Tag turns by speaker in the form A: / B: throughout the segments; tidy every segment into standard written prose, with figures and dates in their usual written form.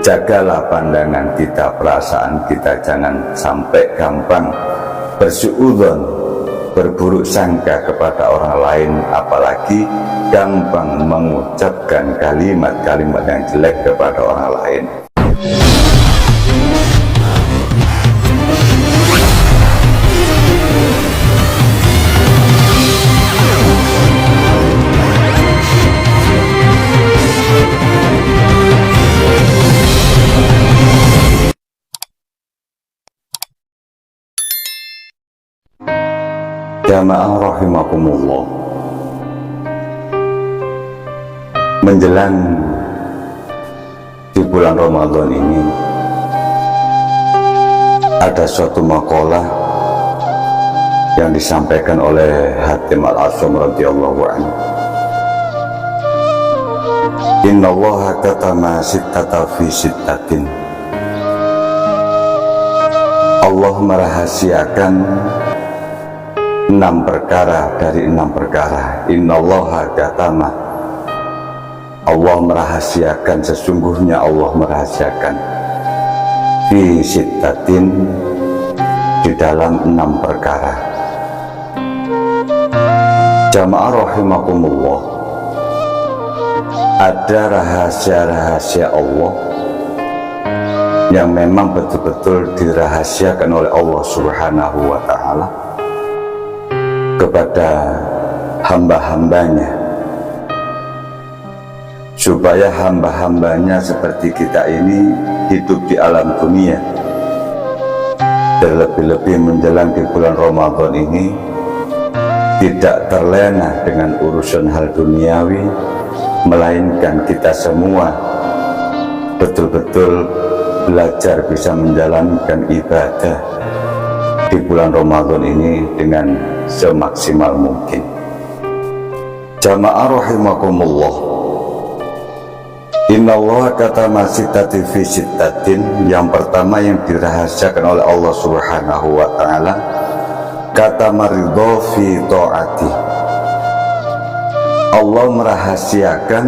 A: Jagalah pandangan kita, perasaan kita, jangan sampai gampang bersuudzon, berburuk sangka kepada orang lain, apalagi gampang mengucapkan kalimat-kalimat yang jelek kepada orang lain. Jamaah rahimakumullah, menjelang di bulan Ramadan ini ada suatu makalah yang disampaikan oleh Hatim Al-Asam radhiyallahu anhu. Innallaha katama sittata fi sittatin. Allah merahasiakan 6 perkara dari 6 perkara. Innallaha katama, Allah merahasiakan, sesungguhnya Allah merahasiakan fi sittatin, di dalam 6 perkara. Jamaah rahimakumullah, ada rahasia-rahasia Allah yang memang betul-betul dirahasiakan oleh Allah Subhanahu wa ta'ala kepada hamba-hambanya, supaya hamba-hambanya seperti kita ini hidup di alam dunia, terlebih-lebih menjelang di bulan Ramadan ini tidak terlena dengan urusan hal duniawi, melainkan kita semua betul-betul belajar bisa menjalankan ibadah di bulan Ramadan ini dengan semaksimal mungkin. Jamaah rahimakumullah, innallaha katama sittati fi sittatin. Yang pertama yang dirahasiakan oleh Allah Subhanahu wa ta'ala, katama ridho fi ta'ati. Allah merahasiakan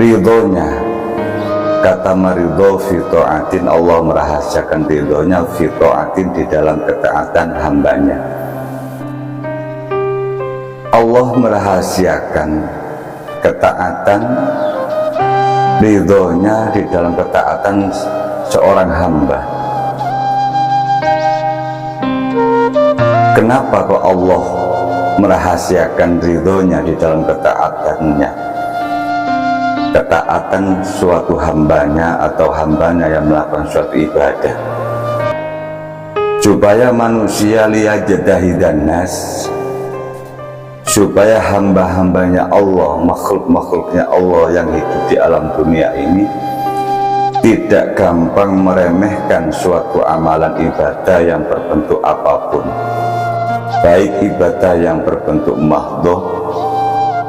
A: ridhonya, katama ridho fi ta'atin. Allah merahasiakan ridhonya fi ta'atin, di dalam ketaatan hambanya. Allah merahasiakan ketaatan, ridhonya di dalam ketaatan seorang hamba. Kenapa kok Allah merahasiakan ridhonya di dalam ketaatannya? Ketaatan suatu hambanya atau hambanya yang melakukan suatu ibadah, supaya manusia liyajdahidan nas, supaya hamba-hambanya Allah, makhluk-makhluknya Allah yang hidup di alam dunia ini tidak gampang meremehkan suatu amalan ibadah yang berbentuk apapun, baik ibadah yang berbentuk mahdhah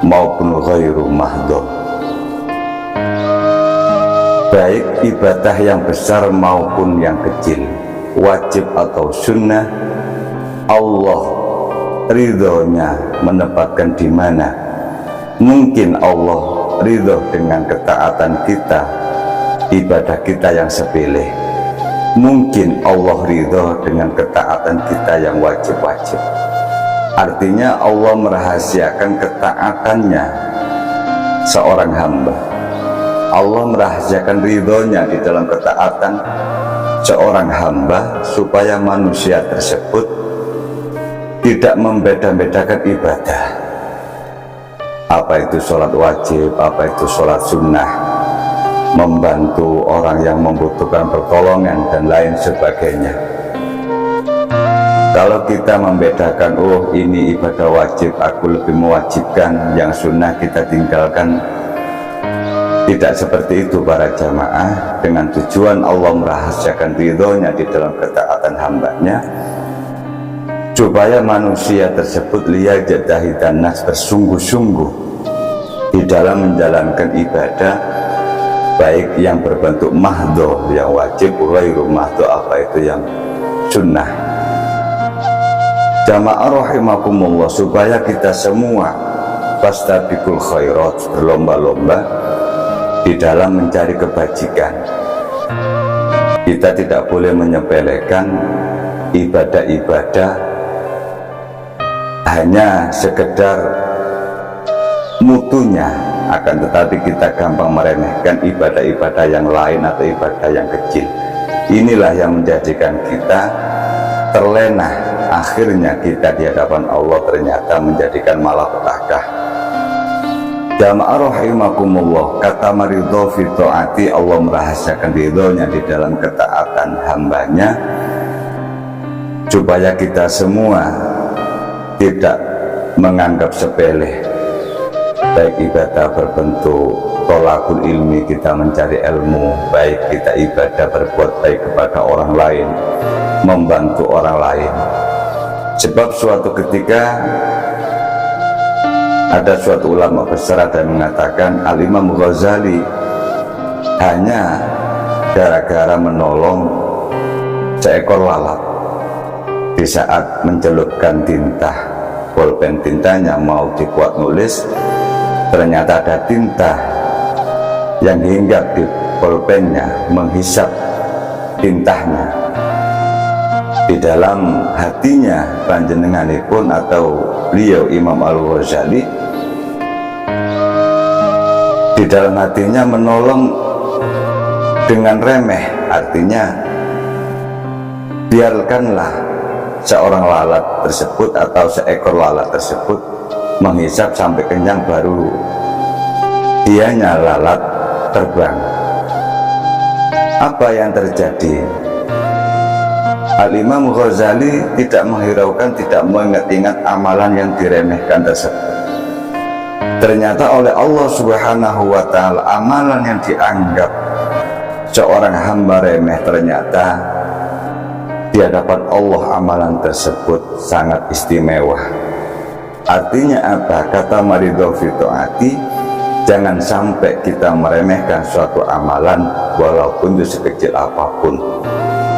A: maupun ghairu mahdhah, baik ibadah yang besar maupun yang kecil, wajib atau sunnah. Allah ridhonya menempatkan di mana? Mungkin Allah ridho dengan ketaatan kita, ibadah kita yang sepele. Mungkin Allah ridho dengan ketaatan kita yang wajib-wajib. Artinya Allah merahasiakan ketaatannya seorang hamba. Allah merahasiakan ridhonya di dalam ketaatan seorang hamba, supaya manusia tersebut tidak membeda-bedakan ibadah, apa itu sholat wajib, apa itu sholat sunnah, membantu orang yang membutuhkan pertolongan dan lain sebagainya. Kalau kita membedakan, oh ini ibadah wajib, aku lebih mewajibkan, yang sunnah kita tinggalkan, tidak seperti itu para jamaah. Dengan tujuan Allah merahasiakan ridhonya di dalam ketaatan hambanya, supaya manusia tersebut liyajdahidan nas, bersungguh-sungguh di dalam menjalankan ibadah, baik yang berbentuk mahdhah, yang wajib, ghairu mahdhah, apa itu yang sunnah. Jamaah rahimakumullah, supaya kita semua fastabiqul khairat, berlomba-lomba di dalam mencari kebajikan. Kita tidak boleh menyepelekan ibadah-ibadah hanya sekedar mutunya, akan tetapi kita gampang meremehkan ibadah-ibadah yang lain atau ibadah yang kecil. Inilah yang menjadikan kita terlena, akhirnya kita di hadapan Allah ternyata menjadikan malapetaka. Jamaah rahimakumullah, kata maridho fi ta'ati, Allah merahasiakan ridhonya di dalam ketaatan hambanya, supaya kita semua tidak menganggap sepele baik ibadah berbentuk tolakul ilmi, kita mencari ilmu, baik kita ibadah berbuat baik kepada orang lain, membantu orang lain. Sebab suatu ketika ada suatu ulama besar ada yang mengatakan Al-Imam Ghazali hanya gara-gara menolong seekor lalat di saat mencelupkan tinta, pulpen tintanya mau dibuat nulis, ternyata ada tinta yang hinggap di pulpennya menghisap tintanya. Di dalam hatinya panjenenganipun atau beliau Imam Al-Ghazali, di dalam hatinya menolong dengan remeh, artinya biarkanlah seorang lalat tersebut atau seekor lalat tersebut menghisap sampai kenyang, baru dianya lalat terbang. Apa yang terjadi? Al-Imam Ghazali tidak menghiraukan, tidak mengingat-ingat amalan yang diremehkan tersebut. Ternyata oleh Allah Subhanahu wa ta'ala, amalan yang dianggap seorang hamba remeh, ternyata di hadapan Allah amalan tersebut sangat istimewa. Artinya apa? Kata maridho fi ta'ati, jangan sampai kita meremehkan suatu amalan walaupun itu sekecil apapun.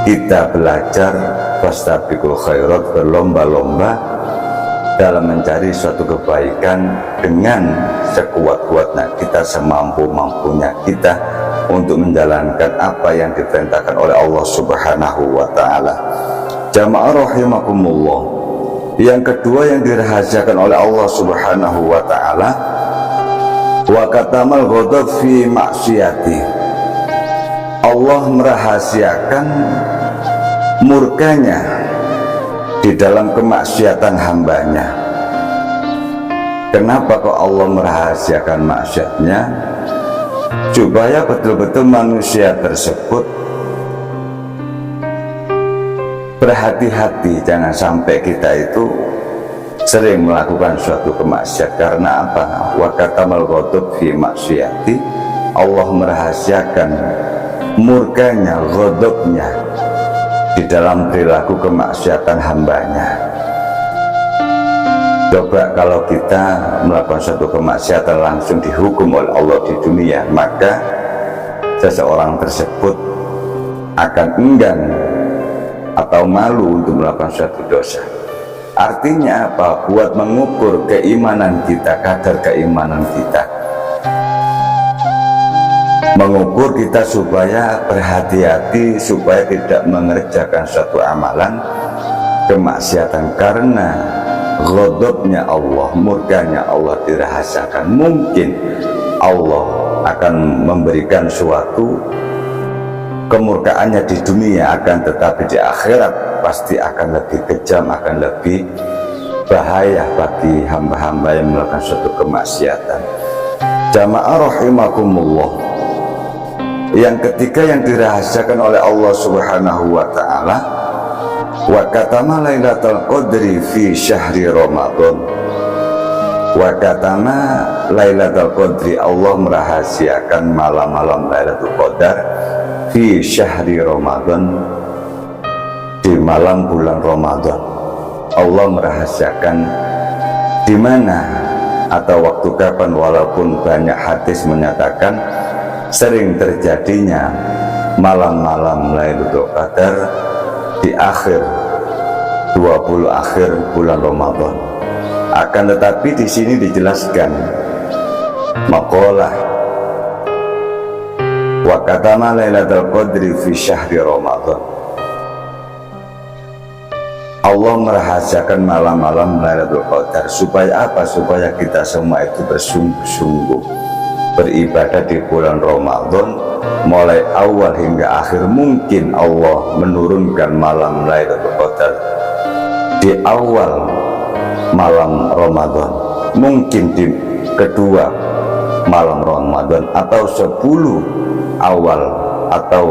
A: Kita belajar fastabiqul khairat, berlomba-lomba dalam mencari suatu kebaikan dengan sekuat-kuatnya kita, semampu-mampunya kita, untuk menjalankan apa yang diperintahkan oleh Allah Subhanahu wa ta'ala. Jamaah rahimakumullah, yang kedua yang dirahasiakan oleh Allah Subhanahu wa ta'ala, wa katamal ghadab fi maksiyati, Allah merahasiakan murkanya di dalam kemaksiatan hambanya. Kenapa kok Allah merahasiakan maksiatnya? Supaya betul-betul manusia tersebut berhati-hati, jangan sampai kita itu sering melakukan suatu kemaksiat. Karena apa? Wa katamal ghadab fi maksiyati, Allah merahasiakan murkanya, ghadabnya di dalam perilaku kemaksiatan hambanya. Coba kalau kita melakukan suatu kemaksiatan langsung dihukum oleh Allah di dunia, maka seseorang tersebut akan enggan atau malu untuk melakukan suatu dosa. Artinya apa? Buat mengukur keimanan kita, kadar keimanan kita, mengukur kita supaya berhati-hati, supaya tidak mengerjakan suatu amalan kemaksiatan. Karena ghadabnya Allah, murkanya Allah dirahasiakan. Mungkin Allah akan memberikan suatu kemurkaannya di dunia, akan tetapi di akhirat pasti akan lebih kejam, akan lebih bahaya bagi hamba-hamba yang melakukan suatu kemaksiatan. Jamaah rahimakumullah, yang ketiga yang dirahasiakan oleh Allah Subhanahu wa ta'ala, wa katama lailatul qadri fi syahri Ramadan. Wa katama lailatul qadri, Allah merahasiakan malam-malam Lailatul Qadar fi syahri Ramadan, di malam bulan Ramadan. Allah merahasiakan di mana atau waktu kapan, walaupun banyak hadis menyatakan sering terjadinya malam-malam Lailatul Qadar di akhir 20 akhir bulan Ramadan. Akan tetapi di sini dijelaskan maqalah Wa katama Lailatul Qadri fi syahri Ramadan. Allah merahasiakan malam-malam Lailatul Qadar supaya apa? Supaya kita semua itu bersungguh-sungguh beribadah di bulan Ramadan, mulai awal hingga akhir. Mungkin Allah menurunkan malam Lailatul Qadar di awal malam Ramadan, mungkin di kedua malam Ramadan, atau 10 awal atau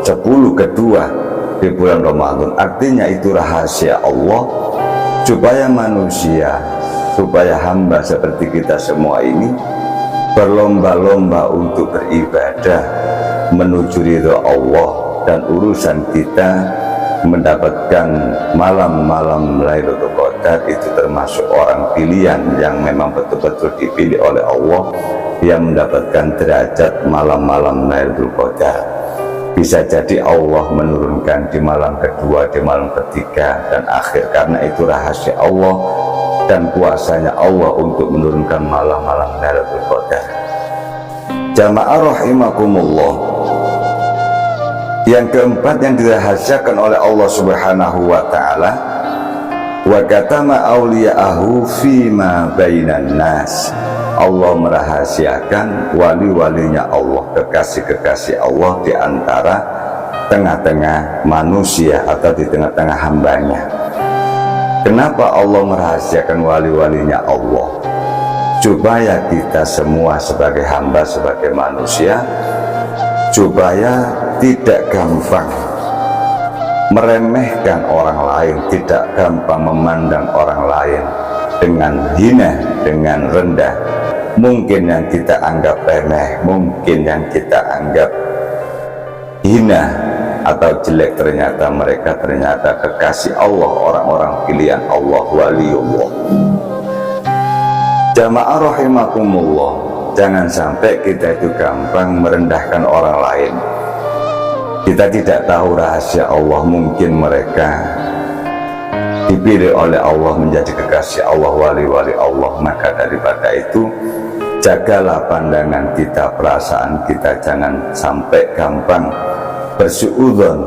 A: 10 kedua di bulan Ramadan. Artinya itu rahasia Allah supaya manusia, supaya hamba seperti kita semua ini berlomba-lomba untuk beribadah menuju ridha Allah, dan urusan kita mendapatkan malam-malam Lailatul Qadar itu termasuk orang pilihan yang memang betul-betul dipilih oleh Allah, yang mendapatkan derajat malam-malam Lailatul Qadar. Bisa jadi Allah menurunkan di malam kedua, di malam ketiga dan akhir, karena itu rahasia Allah dan kuasanya Allah untuk menurunkan malam-malam Lailatul Qadar. Jamaah rahimakumullah, yang keempat yang dirahasiakan oleh Allah Subhanahu wa taala, wa katama awliya'ahu fima bainan nas. Allah merahasiakan wali-walinya Allah, kekasih-kekasih Allah di antara tengah-tengah manusia atau di tengah-tengah hambanya. Kenapa Allah merahasiakan wali-walinya Allah? Supaya kita semua sebagai hamba, sebagai manusia, supaya tidak gampang meremehkan orang lain, tidak gampang memandang orang lain dengan hina, dengan rendah. Mungkin yang kita anggap remeh, mungkin yang kita anggap hina atau jelek, ternyata mereka ternyata kekasih Allah, orang-orang pilihan Allah, waliullah. Jamaah rahimakumullah, jangan sampai kita itu gampang merendahkan orang lain. Kita tidak tahu rahasia Allah, mungkin mereka dipilih oleh Allah menjadi kekasih Allah, wali-wali Allah. Maka daripada itu, jagalah pandangan kita, perasaan kita, jangan sampai gampang bersuudzon,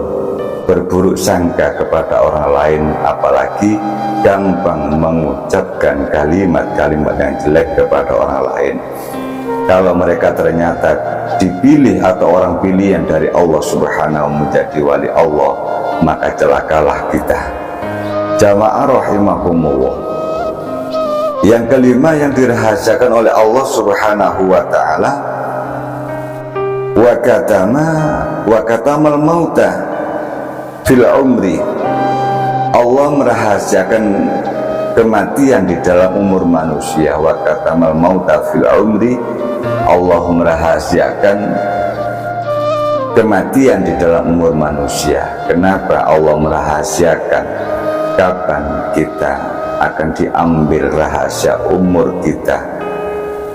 A: berburuk sangka kepada orang lain, apalagi gampang mengucapkan kalimat-kalimat yang jelek kepada orang lain. Kalau mereka ternyata dipilih atau orang pilihan dari Allah Subhanahu menjadi wali Allah, maka celakalah kita. Jamaah rahimakumullah, yang kelima yang dirahasiakan oleh Allah Subhanahu wa taala, wa katamal mauta fil umri. Allah merahasiakan kematian di dalam umur manusia. Wa katamal mauta fil umri, Allah merahasiakan kematian di dalam umur manusia. Kenapa Allah merahasiakan kapan kita akan diambil rahasia umur kita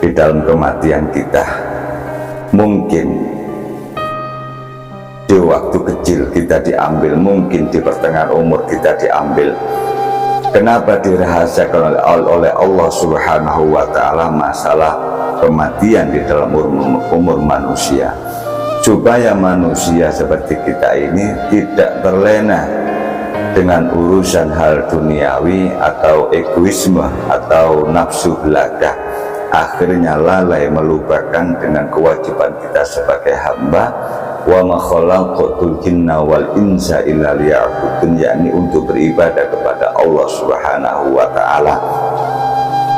A: di dalam kematian kita? Mungkin di waktu kecil kita diambil, mungkin di pertengahan umur kita diambil. Kenapa dirahasiakan oleh Allah Subhanahu wa taala masalah kematian di dalam umur manusia? Supaya manusia seperti kita ini tidak terlena dengan urusan hal duniawi atau egoisme atau nafsu belaka, akhirnya lalai melupakan dengan kewajiban kita sebagai hamba. Wa ma khalaqatul jinna wal insa illa liya'budun, yakni untuk beribadah kepada Allah Subhanahu wa taala.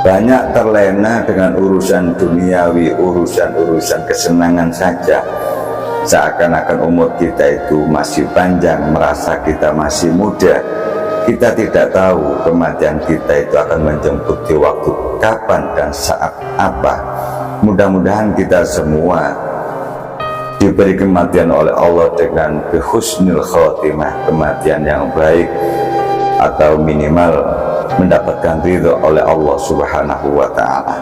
A: Banyak terlena dengan urusan duniawi, urusan kesenangan saja, seakan-akan umur kita itu masih panjang, merasa kita masih muda. Kita tidak tahu kematian kita itu akan menjemput di waktu kapan dan saat apa. Mudah-mudahan kita semua diberi kematian oleh Allah dengan husnul khotimah, kematian yang baik, atau minimal mendapatkan ridho oleh Allah Subhanahu wa ta'ala.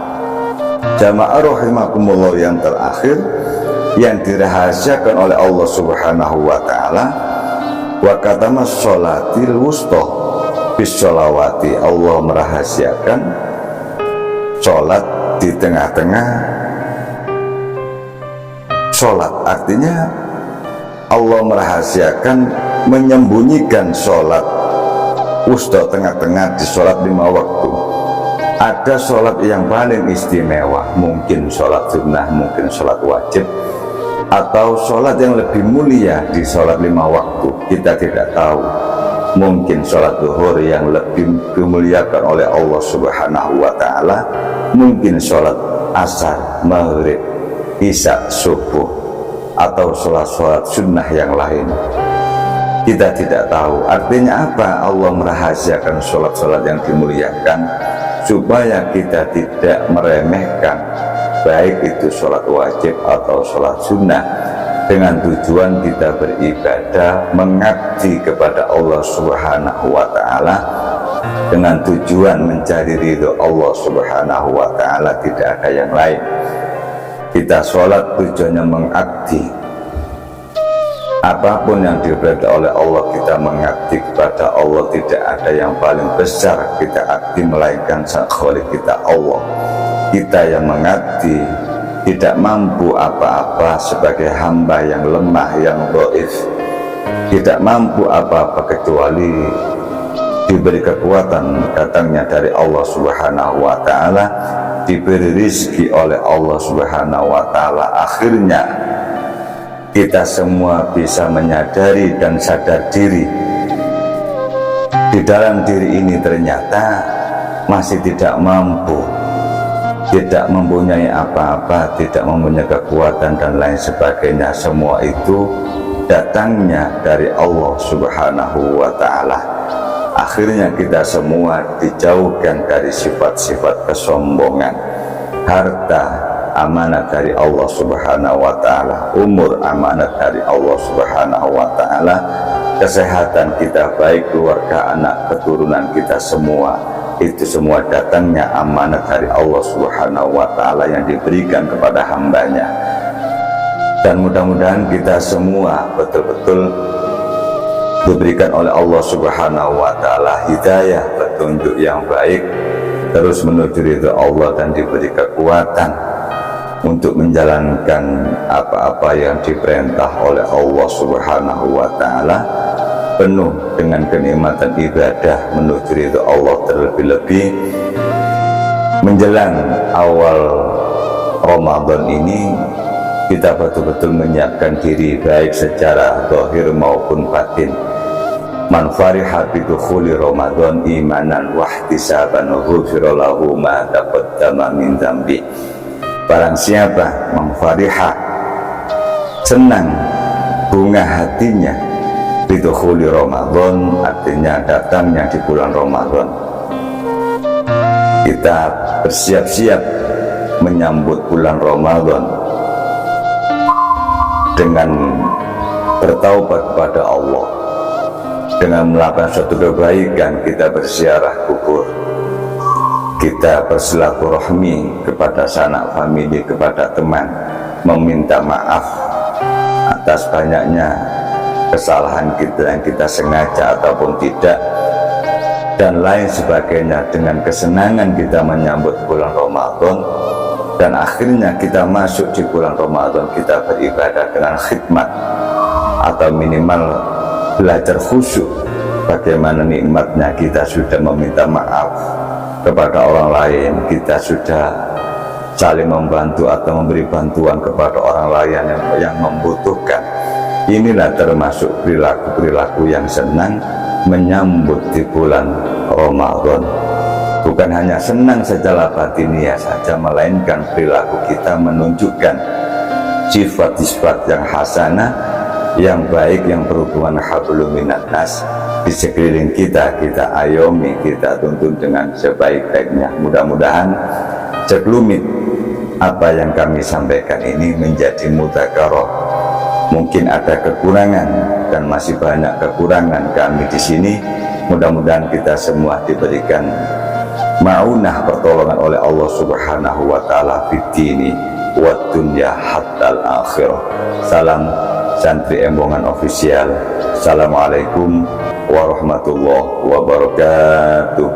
A: Jamaah rahimakumullah, yang terakhir yang dirahasiakan oleh Allah Subhanahu wa ta'ala, wa katamas sholatil wusta bis sholawati. Allah merahasiakan sholat di tengah-tengah sholat, artinya Allah merahasiakan, menyembunyikan sholat wusta, tengah-tengah di sholat 5 waktu. Ada sholat yang paling istimewa, mungkin sholat sunnah, mungkin sholat wajib, atau sholat yang lebih mulia di sholat 5 waktu, kita tidak tahu. Mungkin sholat zuhur yang lebih dimuliakan oleh Allah Subhanahu wa Ta'ala, mungkin sholat asar, maghrib, isya, subuh, atau sholat-sholat sunnah yang lain. Kita tidak tahu. Artinya apa? Allah merahasiakan sholat-sholat yang dimuliakan supaya kita tidak meremehkan, baik itu sholat wajib atau sholat sunnah, dengan tujuan kita beribadah, mengabdi kepada Allah Subhanahu wa Ta'ala, dengan tujuan mencari ridho Allah Subhanahu wa Ta'ala, tidak ada yang lain. Kita sholat tujuannya mengabdi. Apapun yang diperintah oleh Allah, kita mengabdi kepada Allah. Tidak ada yang paling besar kita abdi melainkan sang Khalik kita, Allah. Kita yang mengabdi tidak mampu apa-apa sebagai hamba yang lemah, yang dhaif, tidak mampu apa-apa kecuali diberi kekuatan datangnya dari Allah Subhanahu wa Ta'ala, diberi rizki oleh Allah Subhanahu wa Ta'ala. Akhirnya kita semua bisa menyadari dan sadar diri di dalam diri ini ternyata masih tidak mampu, tidak mempunyai apa-apa, tidak mempunyai kekuatan dan lain sebagainya. Semua itu datangnya dari Allah Subhanahu wa Ta'ala. Akhirnya kita semua dijauhkan dari sifat-sifat kesombongan. Harta amanat dari Allah Subhanahu wa Ta'ala, umur amanat dari Allah Subhanahu wa Ta'ala, kesehatan kita baik keluarga, anak, keturunan kita semua, itu semua datangnya amanat dari Allah Subhanahu wa Ta'ala yang diberikan kepada hambanya. Dan mudah-mudahan kita semua betul-betul diberikan oleh Allah Subhanahu wa Ta'ala hidayah, petunjuk yang baik, terus menuju ridha Allah, dan diberi kekuatan untuk menjalankan apa-apa yang diperintah oleh Allah Subhanahu wa Ta'ala, penuh dengan kenikmatan ibadah menuju ridha Allah. Terlebih-lebih menjelang awal Ramadan ini, kita betul-betul menyiapkan diri baik secara zahir maupun batin. Man fariha bi dukhuli Ramadan imanan wa ihtisaban ghufira lahu ma taqaddama min dzambi. Barang siapa mengfariha, senang, bunga hatinya bi dukhuli Ramadan, artinya datangnya di bulan Ramadan, kita bersiap-siap menyambut bulan Ramadan dengan bertaubat kepada Allah, dengan melakukan suatu kebaikan. Kita berziarah kubur, kita bersilaturahmi kepada sanak famili, kepada teman, meminta maaf atas banyaknya kesalahan kita yang kita sengaja ataupun tidak, dan lain sebagainya. Dengan kesenangan kita menyambut bulan Ramadan, dan akhirnya kita masuk di bulan Ramadan, kita beribadah dengan khidmat atau minimal belajar khusyuk. Bagaimana nikmatnya kita sudah meminta maaf kepada orang lain, kita sudah saling membantu atau memberi bantuan kepada orang lain yang membutuhkan. Inilah termasuk perilaku-perilaku yang senang menyambut di bulan Ramadan. Bukan hanya senang secara batinnya saja, melainkan perilaku kita menunjukkan sifat-sifat yang hasanah, yang baik, yang berhubungan hablum minan nas di sekeliling kita. Kita ayomi, kita tuntun dengan sebaik-baiknya. Mudah-mudahan sekelumit apa yang kami sampaikan ini menjadi mudzakarah. Mungkin ada kekurangan, dan masih banyak kekurangan kami di sini. Mudah-mudahan kita semua diberikan ma'unah, pertolongan oleh Allah Subhanahu wa Ta'ala fid dini wa dunya hatta al-akhirah. Salam Santri Embongan Official. Assalamualaikum warahmatullahi wabarakatuh.